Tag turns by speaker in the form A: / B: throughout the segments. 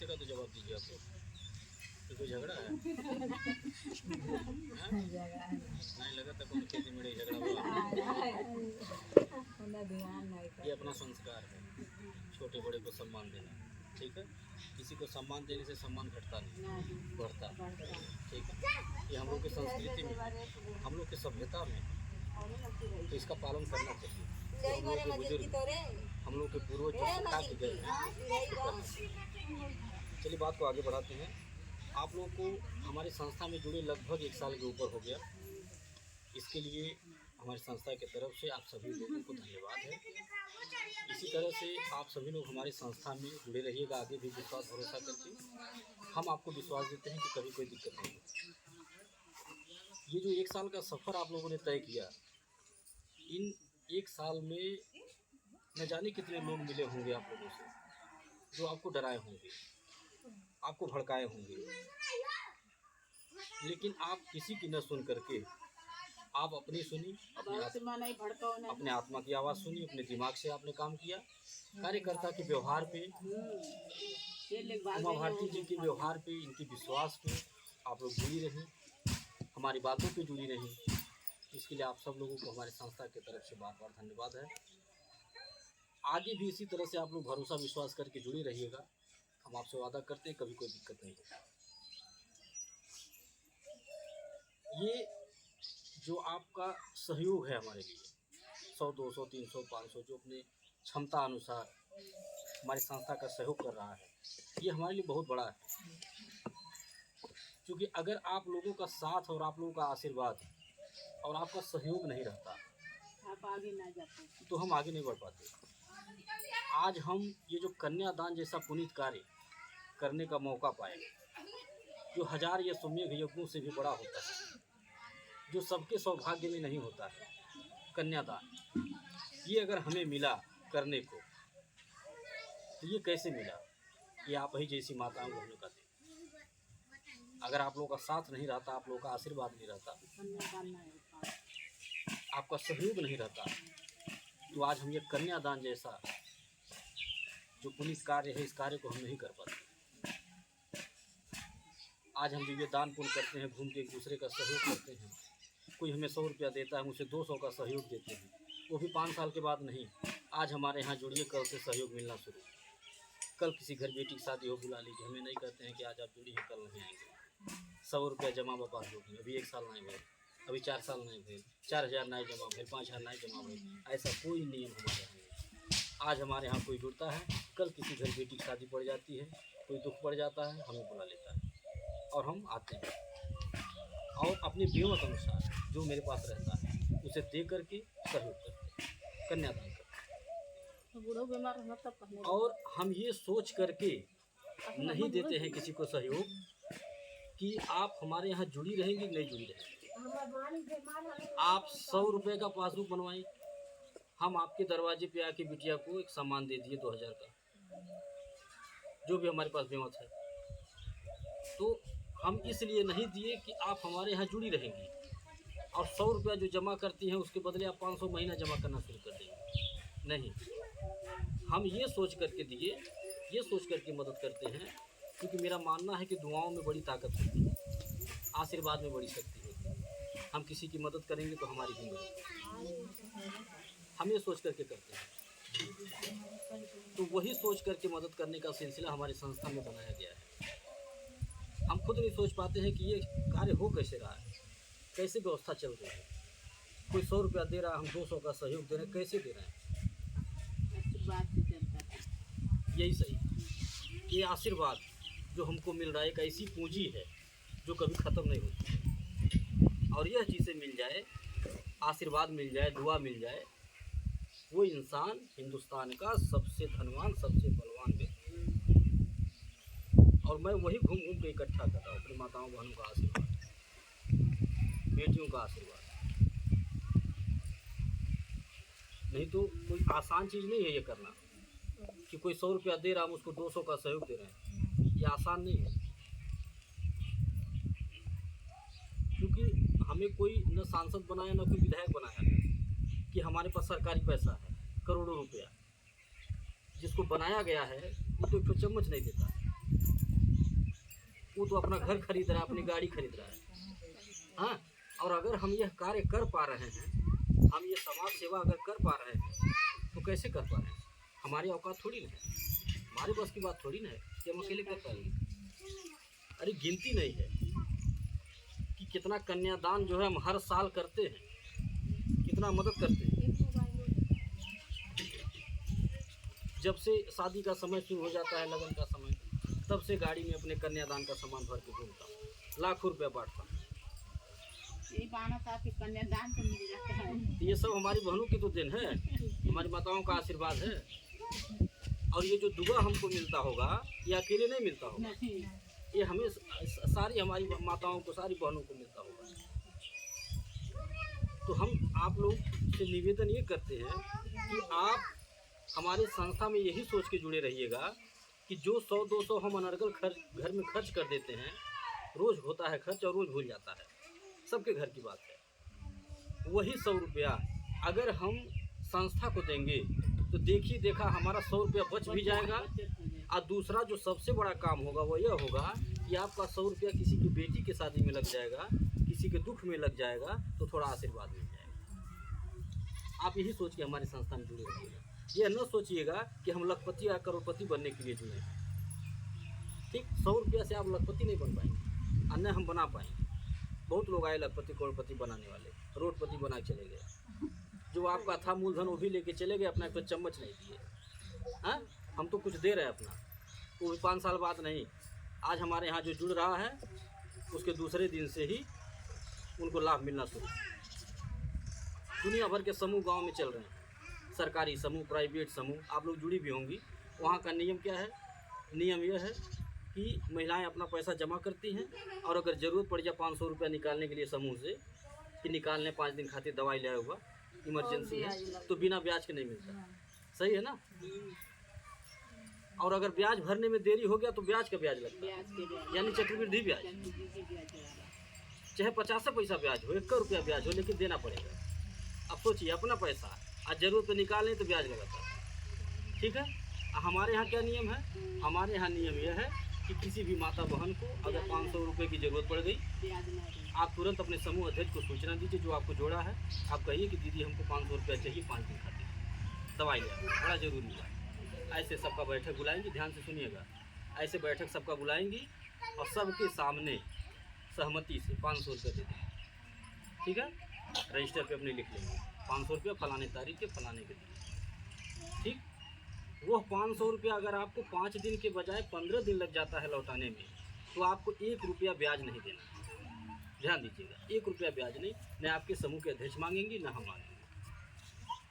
A: पूछेगा तो जवाब दीजिए आप लोग। तो कोई झगड़ा है? हाँ? नहीं लगा था कौन खेती में झगड़ा हुआ। ये अपना संस्कार है, छोटे बड़े को सम्मान देना, ठीक है। किसी को सम्मान देने से सम्मान घटता नहीं, बढ़ता, ठीक है। ये हम लोग की संस्कृति में, हम लोग की सभ्यता में, तो इसका पालन करना चाहिए। तो हम लोग के बुजुर्ग, हम लोग के पूर्वज जो सिखा के गए हैं। चलिए बात को आगे बढ़ाते हैं। आप लोगों को हमारी संस्था में जुड़े लगभग 1 साल के ऊपर हो गया। इसके लिए हमारी संस्था की तरफ से आप सभी लोगों को धन्यवाद है। इसी तरह से आप सभी लोग हमारी संस्था में जुड़े रहिएगा, आगे भी विश्वास भरोसा करके। हम आपको विश्वास देते हैं कि कभी कोई दिक्कत नहीं होगी। ये जो 1 साल का सफ़र आप लोगों ने तय किया, इन 1 साल में न जाने कितने लोग मिले होंगे आप लोगों से, जो आपको डराए होंगे, आपको भड़काए होंगे, लेकिन आप किसी की न सुन करके आप अपनी सुनी, अपने आत्मा की आवाज़ सुनी, अपने दिमाग से आपने काम किया। कार्यकर्ता के व्यवहार पे, उमा भारती जी के व्यवहार पे, इनके विश्वास पे आप लोग जुड़ी रहीं, हमारी बातों पे जुड़ी रहीं। इसके लिए आप सब लोगों को हमारी संस्था की तरफ से बार बार धन्यवाद है। आगे भी इसी तरह से आप लोग भरोसा विश्वास करके जुड़े रहिएगा। हम आपसे वादा करते हैं कभी कोई दिक्कत नहीं होगी। ये जो आपका सहयोग है हमारे लिए, 100, 200, 300, 500 जो अपने क्षमता अनुसार हमारी संस्था का सहयोग कर रहा है, ये हमारे लिए बहुत बड़ा है। क्योंकि अगर आप लोगों का साथ और आप लोगों का आशीर्वाद और आपका सहयोग नहीं रहता,
B: आप आगे ना जाते,
A: तो हम आगे नहीं बढ़ पाते। आज हम ये जो कन्यादान जैसा पुनीत कार्य करने का मौका पाए, जो 1000 या सुमेघ यज्ञों से भी बड़ा होता है, जो सबके सौभाग्य में नहीं होता है, कन्यादान, ये अगर हमें मिला करने को, तो ये कैसे मिला? ये आप ही जैसी माताओं को हमने कहते। अगर आप लोगों का साथ नहीं रहता, आप लोगों का आशीर्वाद नहीं रहता, आपका सहयोग नहीं रहता, तो आज हम ये कन्यादान जैसा जो पुनीत कार्य है, इस कार्य को हम नहीं कर पाते। आज हम जो ये दान पुण्य करते हैं, घूम के एक दूसरे का सहयोग करते हैं, कोई हमें 100 रुपया देता है, हम उसे 200 का सहयोग देते हैं, वो भी 5 साल के बाद नहीं। आज हमारे यहाँ जुड़िए, कल से सहयोग मिलना शुरू। कल किसी घर बेटी की शादी हो, बुला लीजिए। हमें नहीं कहते हैं कि आज आप जुड़िए कल नहीं आएंगे। 100 रुपया जमा पास होगी, अभी 1 साल नहीं भेल, अभी 4 साल नहीं भेल, 4000 नहीं जमा भेल, 5000 नहीं जमा भेल, ऐसा कोई नियम हमारे यहाँ नहीं। आज हमारे यहाँ कोई जुड़ता है, कल किसी घर बेटी की शादी पड़ जाती है, कोई दुख पड़ जाता है, हमें बुला लेता है और हम आते हैं और अपने बेवत अनुसार जो मेरे पास रहता है उसे दे करके सहयोग करते हैं, कन्यादान करते हैं। और हम ये सोच करके नहीं देते हैं किसी को सहयोग कि आप हमारे यहाँ जुड़ी रहेंगी नहीं जुड़ी रहेंगी। आप 100 रुपये का पासबुक बनवाएं, हम आपके दरवाजे पे आके बिटिया को एक सामान दे दिए 2000 का, जो भी हमारे पास बेमत है। तो हम इसलिए नहीं दिए कि आप हमारे यहाँ जुड़ी रहेंगी और 100 रुपया जो जमा करती हैं उसके बदले आप 500 महीना जमा करना शुरू कर देंगे। नहीं, हम ये सोच करके दिए, ये सोच करके मदद करते हैं, क्योंकि मेरा मानना है कि दुआओं में बड़ी ताकत होती है, आशीर्वाद में बड़ी शक्ति होती है। हम किसी की मदद करेंगे तो हमारी भी मदद, हम ये सोच करके करते हैं। तो वही सोच करके मदद करने का सिलसिला हमारी संस्था में बनाया गया है। हम खुद नहीं सोच पाते हैं कि ये कार्य हो कैसे रहा है, कैसे व्यवस्था चल रही है। कोई 100 रुपया दे रहा है, हम 200 का सहयोग दे रहे हैं, कैसे दे रहे हैं? यही सही, ये आशीर्वाद जो हमको मिल रहा है एक ऐसी पूंजी है जो कभी ख़त्म नहीं होती है। और यह चीज़ें मिल जाए, आशीर्वाद मिल जाए, दुआ मिल जाए, वो इंसान हिंदुस्तान का सबसे धनवान, सबसे बलवान व्यक्ति। और मैं वही घूम घूम के इकट्ठा कर रहा हूँ, अपनी माताओं बहनों का आशीर्वाद, बेटियों का आशीर्वाद। नहीं तो कोई आसान चीज़ नहीं है ये करना कि कोई 100 रुपया दे रहा, हम उसको 200 का सहयोग दे रहे हैं। ये आसान नहीं है, क्योंकि हमें कोई न सांसद बनाया न कोई विधायक बनाया कि हमारे पास सरकारी पैसा है करोड़ों रुपया। जिसको बनाया गया है वो तो एक चम्मच नहीं देता। वो तो अपना घर खरीद रहा है, अपनी गाड़ी खरीद रहा है। हाँ, और अगर हम यह कार्य कर पा रहे हैं, हम ये समाज सेवा अगर कर पा रहे हैं, तो कैसे कर पा रहे हैं? हमारी औकात थोड़ी ना है, हमारे बस की बात थोड़ी ना है कि हम अकेले कर पाएंगे। अरे गिनती नहीं है कि कितना कन्यादान जो है हम हर साल करते हैं, कितना मदद करते हैं। जब से शादी का समय शुरू हो जाता है, लगन का समय, तब से गाड़ी में अपने कन्यादान का सामान भर के घूमता हूँ, लाखों रुपया बांटता हूँ।
B: यही बहाना था कि कन्यादान तो मिल जाता है।
A: ये सब हमारी बहनों की तो दिन है, हमारी माताओं का आशीर्वाद है। और ये जो दुआ हमको मिलता होगा, ये अकेले नहीं मिलता होगा,
B: नहीं,
A: ये हमें सारी हमारी माताओं को, सारी बहनों को मिलता होगा। तो हम आप लोग से निवेदन ये करते हैं कि आप हमारे संस्था में यही सोच के जुड़े रहिएगा कि जो 100-200 हम अनर्गल घर में खर्च कर देते हैं, रोज़ होता है खर्च और रोज़ भूल जाता है, सबके घर की बात है। वही 100 रुपया अगर हम संस्था को देंगे तो देखिए देखा हमारा 100 रुपया बच भी जाएगा। और दूसरा जो सबसे बड़ा काम होगा वो यह होगा कि आपका 100 रुपया किसी की बेटी के शादी में लग जाएगा, किसी के दुख में लग जाएगा, तो थोड़ा आशीर्वाद मिल जाएगा। आप यही सोच के हमारी संस्था में जुड़े रहिएगा। यह न सोचिएगा कि हम लखपति या करोड़पति बनने के लिए जुड़े। ठीक, 100 रुपया से आप लखपति नहीं बन पाएंगे और न हम बना पाएंगे। बहुत लोग आए लखपति करोड़पति बनाने वाले, रोडपति बना के चले गए। जो आपका था मूलधन वो भी लेके चले गए, अपना तो चम्मच नहीं दिए। हाँ, हम तो कुछ दे रहे हैं अपना, वो भी 5 साल बाद नहीं। आज हमारे यहाँ जो जुड़ रहा है उसके दूसरे दिन से ही उनको लाभ मिलना शुरू। दुनिया भर के समूह गांव में चल रहे हैं, सरकारी समूह, प्राइवेट समूह, आप लोग जुड़ी भी होंगी। वहाँ का नियम क्या है? नियम यह है कि महिलाएं अपना पैसा जमा करती हैं और अगर ज़रूरत पड़ जाए 500 रुपया निकालने के लिए समूह से, कि निकालने 5 दिन खातिर दवाई ले आया हुआ, इमरजेंसी है, तो बिना ब्याज के नहीं मिलता। सही है ना? और अगर ब्याज भरने में देरी हो गया तो ब्याज का ब्याज लगता है, यानी चक्रवृद्धि ब्याज। चाहे 50 पैसा ब्याज हो, 1 रुपया ब्याज हो, लेकिन देना पड़ेगा। अब सोचिए, अपना पैसा आज जरूरत पे निकाल लें तो ब्याज लगाता है। ठीक है? हमारे यहाँ क्या नियम है? हमारे यहाँ नियम यह है कि किसी भी माता बहन को अगर 500 रुपये की ज़रूरत पड़ गई, आप तुरंत अपने समूह अध्यक्ष को सूचना दीजिए, जो आपको जोड़ा है। आप कहिए कि दीदी हमको 500 रुपया चाहिए 5 दिन खातिर, दवाई ले, बड़ा ज़रूरी है। ऐसे सबका बैठक बुलाएंगी, ध्यान से सुनिएगा। ऐसे बैठक सबका बुलाएंगी और सबके सामने सहमति से 500 रुपये दे देंगे। ठीक है? रजिस्टर पे अपने लिख लेंगे 500 रुपया फलाने तारीख के फलाने के दिन। ठीक, वो 500 रुपया अगर आपको 5 दिन के बजाय 15 दिन लग जाता है लौटाने में, तो आपको 1 रुपया ब्याज नहीं देना। ध्यान दीजिएगा, 1 रुपया ब्याज नहीं, न आपके समूह के अध्यक्ष मांगेंगी न हम मांगेंगे।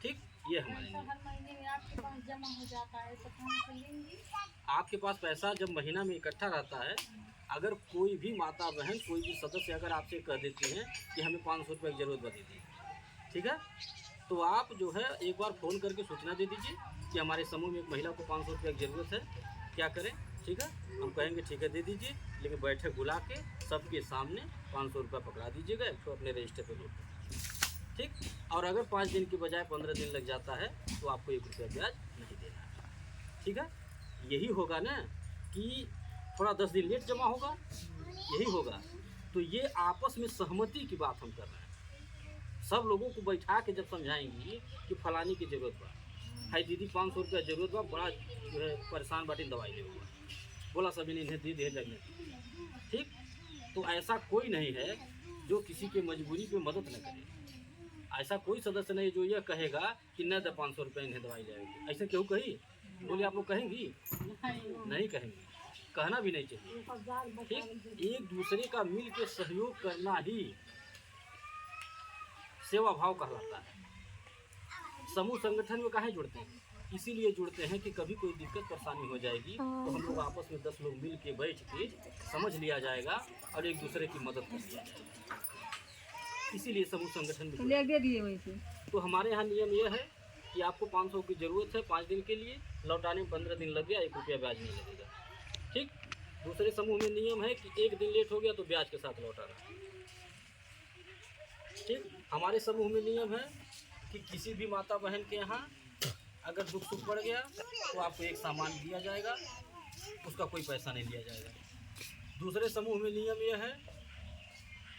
A: ठीक, ये हमारे लिए।
C: हर महीने में आपके पास जमा हो जाता है तो कहाँ से लेंगी?
A: आपके पास पैसा जब महीना में इकट्ठा रहता है, अगर कोई भी माता बहन, कोई भी सदस्य अगर आपसे कह देती हैं कि हमें 500 रुपये की ज़रूरत बता दीजिए, ठीक है, तो आप जो है एक बार फ़ोन करके सूचना दे दीजिए कि हमारे समूह में एक महिला को 500 रुपये की ज़रूरत है, क्या करें? ठीक है, हम कहेंगे ठीक है दे दीजिए, लेकिन बैठक बुला के सबके सामने 500 रुपये पकड़ा दीजिएगा, तो अपने रजिस्टर पर लोड। ठीक, और अगर 5 दिन के बजाय 15 दिन लग जाता है तो आपको 1 रुपया ब्याज नहीं देना है। ठीक है, यही होगा ना कि थोड़ा 10 दिन लेट जमा होगा, यही होगा। तो ये आपस में सहमति की बात हम कर रहे हैं। सब लोगों को बैठा के जब समझाएंगी कि फलानी की ज़रूरत बा, हाई दीदी 500 रुपया ज़रूरत बा, बड़ा जो है परेशान बाटी, दवाई ले हुआ बोला, सभी ने इन्हें दे लगने। ठीक, तो ऐसा कोई नहीं है जो किसी के मजबूरी पे मदद न करे। ऐसा कोई सदस्य नहीं जो यह कहेगा कि न दे 500 रुपये इन्हें दवाई जाएगी। ऐसा क्यों कही? बोले आप लोग कहेंगी? नहीं कहेंगे, कहना भी नहीं चाहिए। ठीक, एक दूसरे का मिल के सहयोग करना ही सेवा भाव कहलाता है। समूह संगठन में काहे जुड़ते हैं? इसीलिए जुड़ते हैं कि कभी कोई दिक्कत परेशानी हो जाएगी तो हम लोग आपस में 10 लोग मिल के बैठ के समझ लिया जाएगा और एक दूसरे की मदद कर लिया जाएगा। इसीलिए समूह संगठन में
B: दे दिए वैसे।
A: तो हमारे यहाँ नियम यह है कि आपको 500 की ज़रूरत है 5 दिन के लिए, लौटाने में 15 दिन लग गया, 1 रुपया ब्याज नहीं लगेगा। ठीक, दूसरे समूह में नियम है कि 1 दिन लेट हो गया तो ब्याज के साथ लौटाना। ठीक, हमारे समूह में नियम है कि किसी भी माता बहन के यहाँ अगर दुख सुख पड़ गया तो आपको एक सामान दिया जाएगा, उसका कोई पैसा नहीं लिया जाएगा। दूसरे समूह में नियम यह है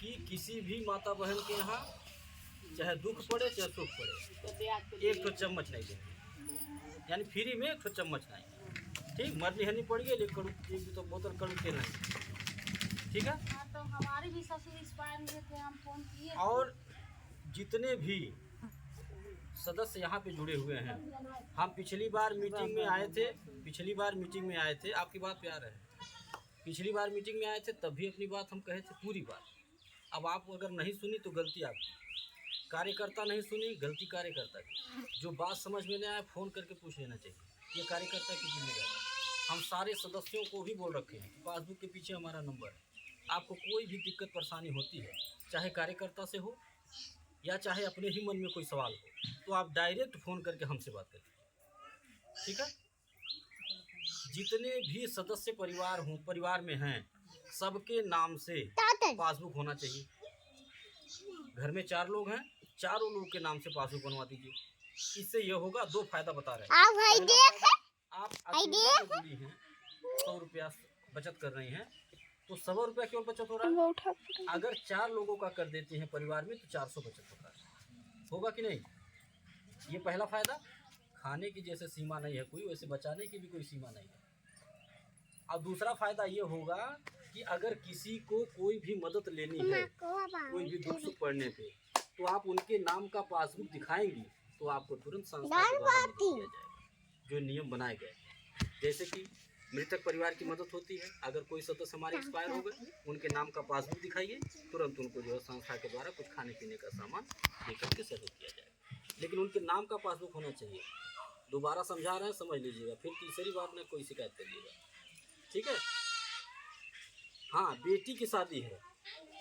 A: कि किसी भी माता बहन के यहाँ चाहे दुख पड़े चाहे सुख पड़े
B: तो ब्याज पे
A: एक तो चम्मच नहीं देंगे, यानी फ्री में एक तो चम्मच नहीं। ठीक, मरनी हनी पड़ गई एक तो बोतल कड़ू तेल नहीं। ठीक है।
C: हाँ तो हमारे भी ससुर एक्सपायर हुए थे, हम फोन किए थे।
A: और जितने भी सदस्य यहाँ पे जुड़े हुए हैं, हम पिछली बार मीटिंग में आए थे, आपकी बात पे आ रहे हैं। पिछली बार मीटिंग में आए थे तब भी अपनी बात हम कहे थे पूरी बात। अब आप अगर नहीं सुनी तो गलती आपकी, कार्यकर्ता नहीं सुनी गलती कार्यकर्ता की। जो बात समझ में नहीं आया फ़ोन करके पूछ लेना चाहिए, ये कार्यकर्ता की जिम्मेदारी है। हम सारे सदस्यों को भी बोल रखे हैं कि पासबुक के पीछे हमारा नंबर है। आपको कोई भी दिक्कत परेशानी होती है, चाहे कार्यकर्ता से हो या चाहे अपने ही मन में कोई सवाल हो, तो आप डायरेक्ट फ़ोन करके हमसे बात करिए। ठीक है। जितने भी सदस्य परिवार में हैं, सबके नाम से पासबुक होना चाहिए। घर में 4 लोग हैं, चारों लोग के नाम से पासबुक बनवा दीजिए। इससे यह होगा, 2 फायदा बता रहे हैं। आप अकेले जुड़ी हैं, 100 रुपया बचत कर रही हैं, तो 100 रुपया केवल बचत हो रहा है। अगर 4 लोगों का कर देते हैं परिवार में तो 400 बचत होता है। होगा कि नहीं? ये पहला फायदा। खाने की जैसे सीमा नहीं है कोई, वैसे बचाने की भी कोई सीमा नहीं है। अब दूसरा फायदा ये होगा कि अगर किसी को कोई भी मदद लेनी है, कोई भी दुख सुख पड़ने पे, तो आप उनके नाम का पासबुक दिखाएंगी तो आपको तुरंत संस्था के द्वारा मदद किया जाएगा। जो नियम बनाए गए, जैसे कि मृतक परिवार की मदद होती है, अगर कोई सदस्य हमारे एक्सपायर हो गए, उनके नाम का पासबुक दिखाइए, तुरंत उनको जो है संस्था के द्वारा कुछ खाने पीने का सामान देकर के सहयोग किया जाएगा। लेकिन उनके नाम का पासबुक होना चाहिए। दोबारा समझा रहे हैं, समझ लीजिएगा, फिर तीसरी बार में कोई शिकायत करिएगा। ठीक है। हाँ, बेटी की शादी है,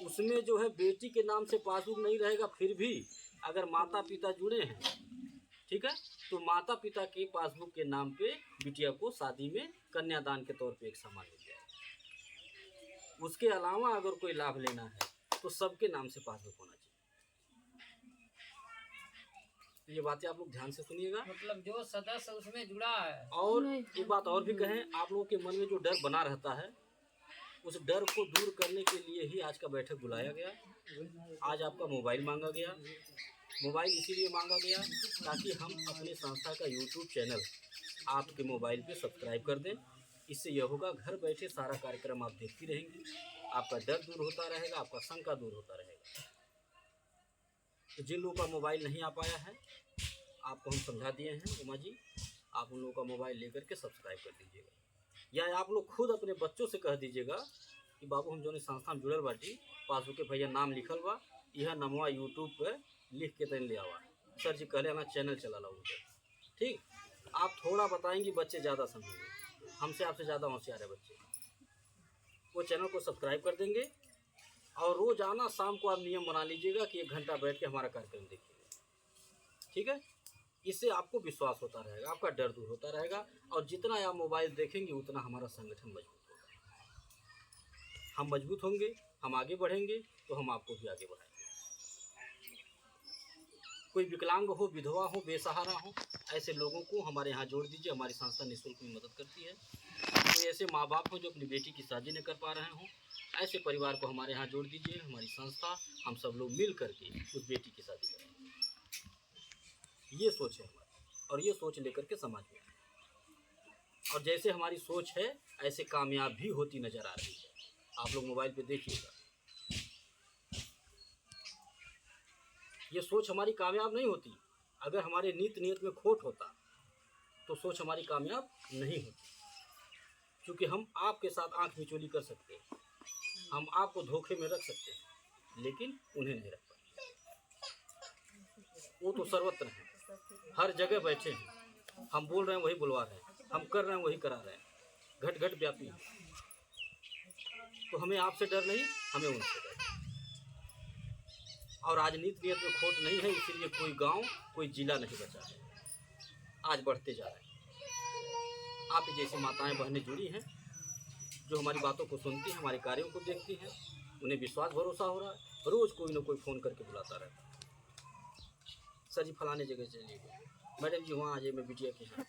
A: उसमें जो है बेटी के नाम से पासबुक नहीं रहेगा, फिर भी अगर माता पिता जुड़े हैं, ठीक है, तो माता पिता के पासबुक के नाम पे बिटिया को शादी में कन्यादान के तौर पे एक सामान मिल जाएगा। उसके अलावा अगर कोई लाभ लेना है तो सबके नाम से पासबुक होना चाहिए। तो ये बातें आप लोग ध्यान से सुनिएगा।
D: मतलब जो सदस्य उसमें जुड़ा है।
A: और एक बात और भी कहें, आप लोगों के मन में जो डर बना रहता है, उस डर को दूर करने के लिए ही आज का बैठक बुलाया गया। आज आपका मोबाइल मांगा गया। मोबाइल इसीलिए मांगा गया ताकि हम अपने संस्था का यूट्यूब चैनल आपके मोबाइल पे सब्सक्राइब कर दें। इससे यह होगा, घर बैठे सारा कार्यक्रम आप देखती रहेंगी, आपका डर दूर होता रहेगा, आपका शंका दूर होता रहेगा। तो जिन लोगों का मोबाइल नहीं आ पाया है, आपको हम समझा दिए हैं उमा जी, आप उन लोगों का मोबाइल लेकर के सब्सक्राइब कर दीजिएगा। या आप लोग खुद अपने बच्चों से कह दीजिएगा कि बाबू हम जो संस्था में जुड़ल बाटी, पासबुक के भैया नाम लिखल बा, यह नमवा यूट्यूब पे लिख के तन ले आवा, सर जी कहले ना चैनल चला ला उनके। ठीक, आप थोड़ा बताएंगे, बच्चे ज़्यादा समझेंगे, हमसे आपसे ज़्यादा होशियार है बच्चे। वो चैनल को सब्सक्राइब कर देंगे और रोज़ाना शाम को आप नियम बना लीजिएगा कि 1 घंटा बैठ के हमारा कार्यक्रम देखिएगा। ठीक है। इससे आपको विश्वास होता रहेगा, आपका डर दूर होता रहेगा, और जितना आप मोबाइल देखेंगे उतना हमारा संगठन मजबूत होगा। हम मजबूत होंगे, हम आगे बढ़ेंगे, तो हम आपको भी आगे बढ़ाएंगे। कोई विकलांग हो, विधवा हो, बेसहारा हो, ऐसे लोगों को हमारे यहाँ जोड़ दीजिए। हमारी संस्था निःशुल्क में मदद करती है। कोई ऐसे माँ बाप हो जो अपनी बेटी की शादी नहीं कर पा रहे हों, ऐसे परिवार को हमारे यहाँ जोड़ दीजिए। हमारी संस्था, हम सब लोग मिल करके उस बेटी की शादी करेंगे। ये सोच है हमारी, और ये सोच लेकर के समाज में, और जैसे हमारी सोच है ऐसे कामयाब भी होती नजर आ रही है। आप लोग मोबाइल पे देखिएगा, ये सोच हमारी कामयाब नहीं होती। अगर हमारे नीयत में खोट होता तो सोच हमारी कामयाब नहीं होती। क्योंकि हम आपके साथ आंख मिचोली कर सकते हैं, हम आपको धोखे में रख सकते हैं, लेकिन उन्हें नहीं रख पाते। वो तो सर्वत्र हैं, हर जगह बैठे हैं। हम बोल रहे हैं वही बुलवा रहे हैं, हम कर रहे हैं वही करा रहे हैं, घट घट व्यापी हैं। तो हमें आपसे डर नहीं, हमें उनसे डर। और आज नीयत में खोट नहीं है, इसीलिए कोई गांव, कोई जिला नहीं बचा है। आज बढ़ते जा रहे हैं। आप जैसी माताएं बहनें जुड़ी हैं, जो हमारी बातों को सुनती हैं, हमारे कार्यों को देखती हैं, उन्हें विश्वास भरोसा हो रहा है। रोज़ कोई ना कोई फ़ोन करके बुलाता रहता है, सर जी फलाने जगह चलिए, मैडम जी वहाँ आ जाइए, मैं बिटिया के यहाँ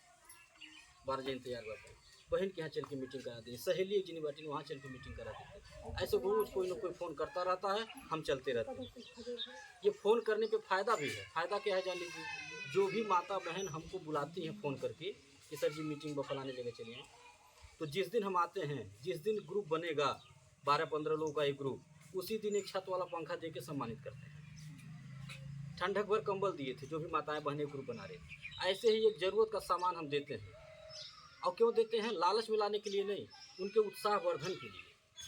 A: 12 जन तैयार बैठे। बहन के यहाँ चल के मीटिंग करा देंगे, सहेली जिन्हें बैठी वहाँ चल के मीटिंग करा देते। ऐसे रोज कोई ना कोई फ़ोन करता रहता है, हम चलते रहते हैं। ये फ़ोन करने पे फ़ायदा भी है। फ़ायदा क्या है जान लीजिए, जो भी माता बहन हमको बुलाती हैं फ़ोन करके कि सर जी मीटिंग फलाने जगह चलिए, तो जिस दिन हम आते हैं, जिस दिन ग्रुप बनेगा 12-15 लोगों का एक ग्रुप, उसी दिन एक छत वाला पंखा दे के सम्मानित करते हैं। ठंडक भर कंबल दिए थे जो भी माताएं बहनें ग्रुप बना रहे थे। ऐसे ही एक ज़रूरत का सामान हम देते हैं। और क्यों देते हैं? लालच में लाने के लिए नहीं, उनके उत्साह वर्धन के लिए,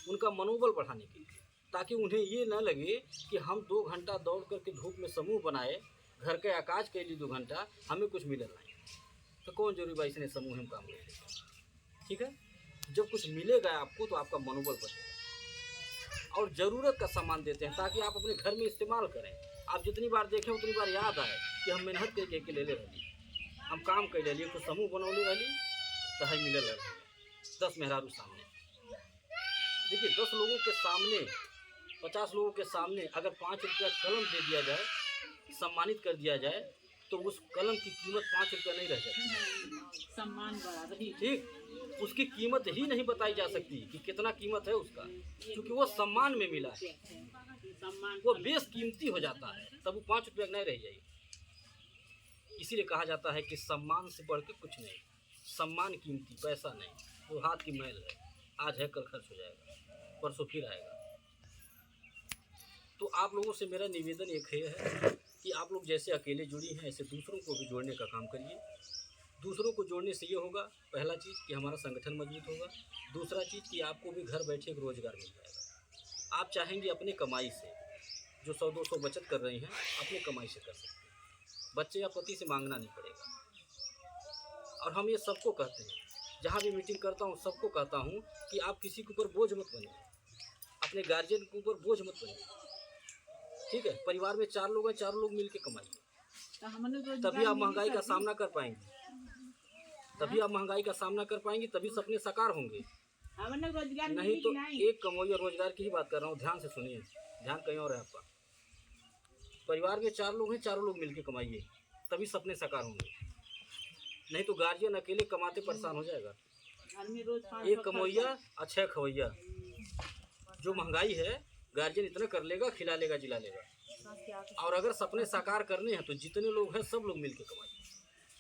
A: उनका मनोबल बढ़ाने के लिए, ताकि उन्हें ये न लगे कि हम 2 घंटा दौड़ करके धूप में समूह बनाए, घर के आकाश के लिए 2 घंटा, हमें कुछ मिले नहीं। तो कौन जरूरी भाई इसने समूह में काम करें? ठीक है, जब कुछ मिलेगा आपको तो आपका मनोबल बढ़ेगा। और ज़रूरत का सामान देते हैं ताकि आप अपने घर में इस्तेमाल करें। आप जितनी बार देखें उतनी बार याद आए कि हम मेहनत करके के ले ले रही, हम काम कर ले लिए, कुछ समूह बनौले रही तो है मिले रही 10 मेहरारू सामने। देखिए 10 लोगों के सामने, 50 लोगों के सामने अगर 5 रुपया कलम दे दिया जाए, सम्मानित कर दिया जाए, तो उस कलम की कीमत 5 रुपया नहीं रह जाती।
B: सम्मान बढ़ा रही।
A: ठीक, उसकी कीमत ही नहीं बताई जा सकती कि कितना कीमत है उसका, क्योंकि वो सम्मान में मिला है,
B: सम्मान
A: वो बेशकीमती हो जाता है, तब वो 5 रुपया नहीं रह जाएगी। इसीलिए कहा जाता है कि सम्मान से बढ़ के कुछ नहीं। सम्मान कीमती, पैसा नहीं, वो हाथ की मैल है, आज है कल खर्च हो जाएगा, परसों फिर आएगा। तो आप लोगों से मेरा निवेदन एक है कि आप लोग जैसे अकेले जुड़ी हैं ऐसे दूसरों को भी जोड़ने का काम करिए। दूसरों को जोड़ने से ये होगा, पहला चीज़ कि हमारा संगठन मजबूत होगा, दूसरा चीज़ कि आपको भी घर बैठे एक रोज़गार मिल जाएगा। आप चाहेंगे अपने कमाई से, जो 100-200 बचत कर रही हैं, अपने कमाई से कर सकते हैं, बच्चे या पति से मांगना नहीं पड़ेगा। और हम ये सबको कहते हैं, जहाँ भी मीटिंग करता हूँ सबको कहता हूँ कि आप किसी के ऊपर बोझ मत बनिए, अपने गार्जियन के ऊपर बोझ मत बनिए। ठीक है, परिवार में 4 लोग हैं, 4 लोग मिल के कमाइए, तभी आप महंगाई का सामना कर पाएंगे, तभी आप महंगाई का सामना कर पाएंगे, तभी सपने साकार होंगे। नहीं तो एक कमाई और रोजगार की ही बात कर रहा हूँ, ध्यान से सुनिए, ध्यान कहीं और है आपका। परिवार में 4 लोग हैं, 4 लोग मिलके कमाइए, तभी सपने साकार होंगे। नहीं तो गार्जियन अकेले कमाते परेशान हो जाएगा। एक कमैया और 6 खवैया, जो महंगाई है गार्जियन इतना कर लेगा, खिला लेगा, जिला लेगा। और अगर सपने साकार करने हैं तो जितने लोग हैं सब लोग मिलके कमाइए,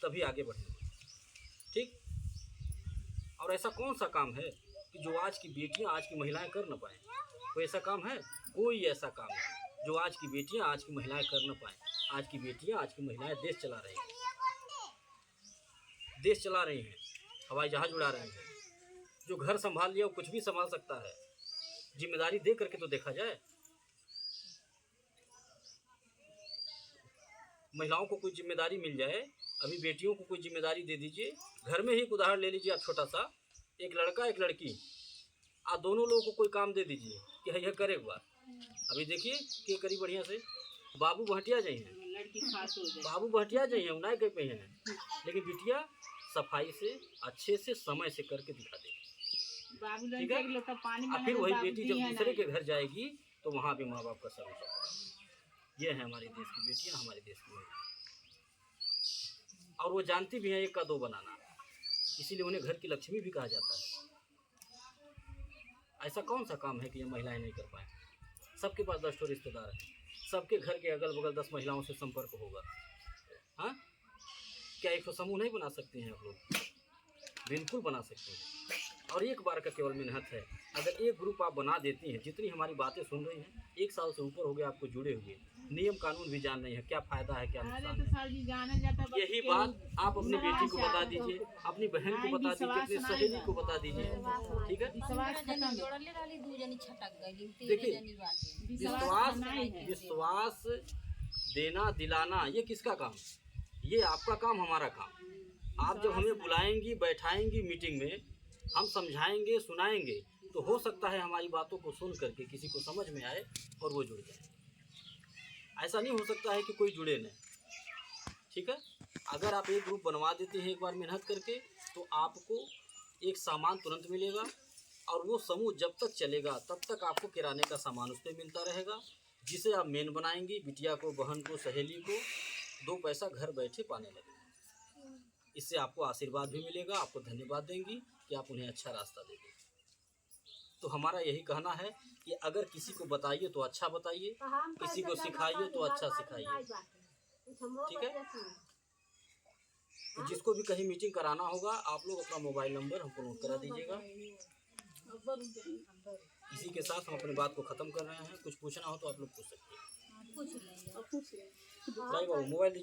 A: तभी आगे बढ़ेंगे। ठीक, और ऐसा कौन सा काम है कि जो आज की बेटियां, आज की महिलाएं कर न पाएँ? कोई ऐसा काम है? कोई ऐसा काम है जो आज की बेटियां, आज की महिलाएं कर न पाएँ। आज की बेटियां, आज की महिलाएं देश चला रही हैं, देश चला रही हैं, हवाई जहाज उड़ा रही हैं। जो घर संभाल लिया वो कुछ भी संभाल सकता है, जिम्मेदारी दे करके तो देखा जाए। महिलाओं को कोई जिम्मेदारी मिल जाए, अभी बेटियों को कोई जिम्मेदारी दे दीजिए। घर में ही एक उदाहरण ले लीजिए आप, छोटा सा, एक लड़का एक लड़की, आप दोनों लोगों को कोई काम दे दीजिए कि यह करे एक बार। अभी देखिए कि करी बढ़िया से, बाबू भटिया जाइए हैं, बाबू भटिया जाइए उनाय कहीं पे हैं, लेकिन बिटिया सफाई से, अच्छे से, समय से करके दिखा देगी। ठीक है, और फिर वही बेटी जब दूसरे के घर जाएगी तो वहाँ भी माँ बाप का सर ऊँचा करेगी। ये है हमारे देश की बेटियाँ, हमारे देश की महिलाएं, और वो जानती भी हैं एक का दो बनाना, इसीलिए उन्हें घर की लक्ष्मी भी कहा जाता है। ऐसा कौन सा काम है कि ये महिलाएं नहीं कर पाएँ? सबके पास 10 रिश्तेदार हैं, सबके घर के अगल बगल 10 महिलाओं से संपर्क होगा। हाँ, क्या एक समूह नहीं बना सकते हैं आप लोग? बिल्कुल बना सकते हैं, और एक बार का केवल मेहनत है। अगर एक ग्रुप आप बना देती हैं, जितनी हमारी बातें सुन रही हैं, 1 साल से ऊपर हो गया आपको जुड़े हुए, नियम कानून भी जान रही हैं, क्या फ़ायदा है क्या नुकसान है। यही बात आप अपनी बेटी को बता दीजिए, अपनी बहन को बता दीजिए, अपनी सहेली को बता दीजिए। ठीक है, देखिए विश्वास देना दिलाना ये किसका काम? ये आपका काम, हमारा काम। आप जब हमें बुलाएंगी, बैठाएंगी मीटिंग में, हम समझाएंगे, सुनाएंगे, तो हो सकता है हमारी बातों को सुन करके किसी को समझ में आए और वो जुड़ जाए। ऐसा नहीं हो सकता है कि कोई जुड़े नहीं। ठीक है, अगर आप एक ग्रुप बनवा देते हैं एक बार मेहनत करके, तो आपको एक सामान तुरंत मिलेगा, और वो समूह जब तक चलेगा तब तक आपको किराने का सामान उस पर मिलता रहेगा, जिसे आप मेन बनाएंगी, बिटिया को, बहन को, सहेली को 2 पैसा घर बैठे पाने लगेगा। इससे आपको आशीर्वाद भी मिलेगा, आपको धन्यवाद देंगी, कि आप उन्हें अच्छा रास्ता दे दें। तो हमारा यही कहना है कि अगर किसी को बताइए तो अच्छा बताइए, किसी को सिखाइए तो अच्छा सिखाइए, ठीक है। तो जिसको भी कहीं मीटिंग कराना होगा आप लोग अपना मोबाइल नंबर हमको नोट करा दीजिएगा। इसी के साथ हम अपनी बात को ख़त्म कर रहे हैं। कुछ पूछना हो तो आप लोग पूछ सकते हैं।
C: पूछ लेंगे।
A: भाई बाबू मोबाइल दीजिए।